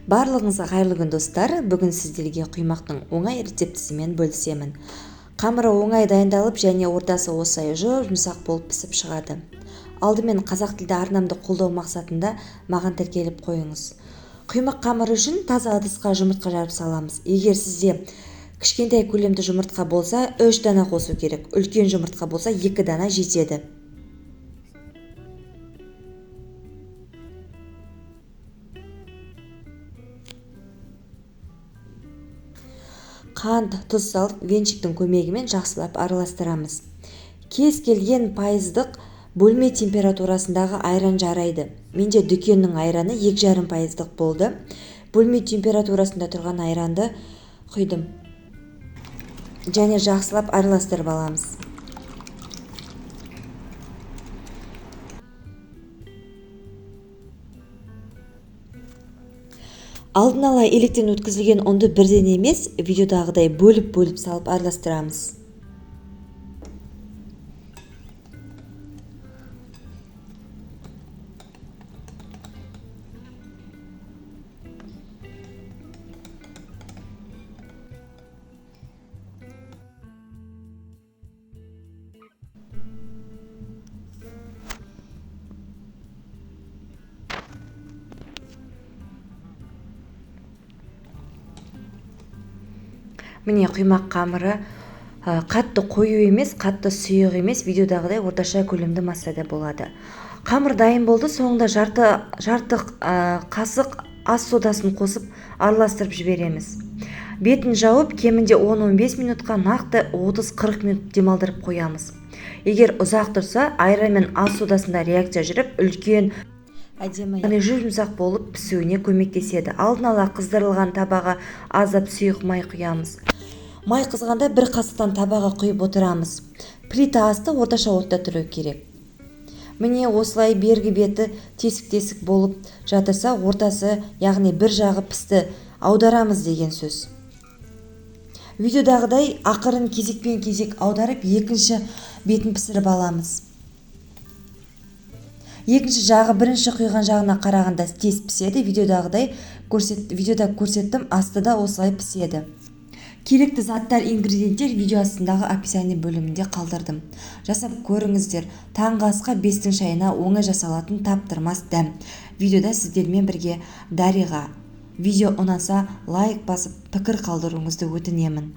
Барлығыңызға қайырлы күн достар. Бүгін сіздерге құймақтың оңай рецептісімен бөлісемін. Қамыры оңай дайындалып және ортасы осылай жұмсақ болып пісіп шығады. Алдымен қазақ тілді арнамды қолдау мақсатында маған тіркеліп қойыңыз. Құймақ қамыры үшін таза ыдысқа жұмыртқа жарып саламыз. Егер сізде кішкентай көлемді жұмыртқа болса 3 дана қосу керек. Үлкен жұмыртқа болса 2 дана жетеді. Қант, тұз салып венчиктің көмегімен жақсылап араластырамыз. Кез келген пайыздық бөлме температурасындағы айран жарайды. Менде дүкеннің айраны 2,5 пайыздық болды. Бөлме температурасында тұрған айранды құйдым. Және жақсылап араластырып аламыз. Алдын ала електен өткізілген ұнды бірден емес, видеодағыдай бөліп салып араластырамыз. Міне құймақ қамыры қатты қою емес, қатты сұйық емес, видеодағыдай орташа көлемді массада болады. Қамыр дайын болды. Соңында жарты қасық ас содасын қосып араластырып жібереміз. Бетін жауып, кемінде 10-15 минутқа, нақты 30-40 минут демалдырып қоямыз. Егер ұзақ тұрса, айран мен ас содасында реакция жүріп, үлкен әдемі жұмсақ болып пісуіне көмектеседі. Алдын ала қыздырылған табаға аздап сұйық май құямыз. Май қызғанда 1 қасықтан табаға құйып отырамыз. Плита асты орташа отта тұру керек. Міне осылай бергі беті тесік-тесік болып жатырса, ортасы, яғни бір жағы пісті, аударамыз деген сөз. Видеодағыдай ақырын кезекпен кезек аударып, екінші бетін пісіріп аламыз. Екінші жағы бірінші құйған жағына қарағанда тез піседі. Видеода көрсеттім, асты да осылай піседі. Керекті заттар, ингредиенттер видео астындағы описание бөлімінде қалдырдым. Жасап көріңіздер. Таңғы асқа 5-тің шайына оңай жасалатын таптырмас дәм. Видеода сіздермен бірге Дариға. Видео ұнаса лайк басып пікір қалдыруыңызды өтінемін.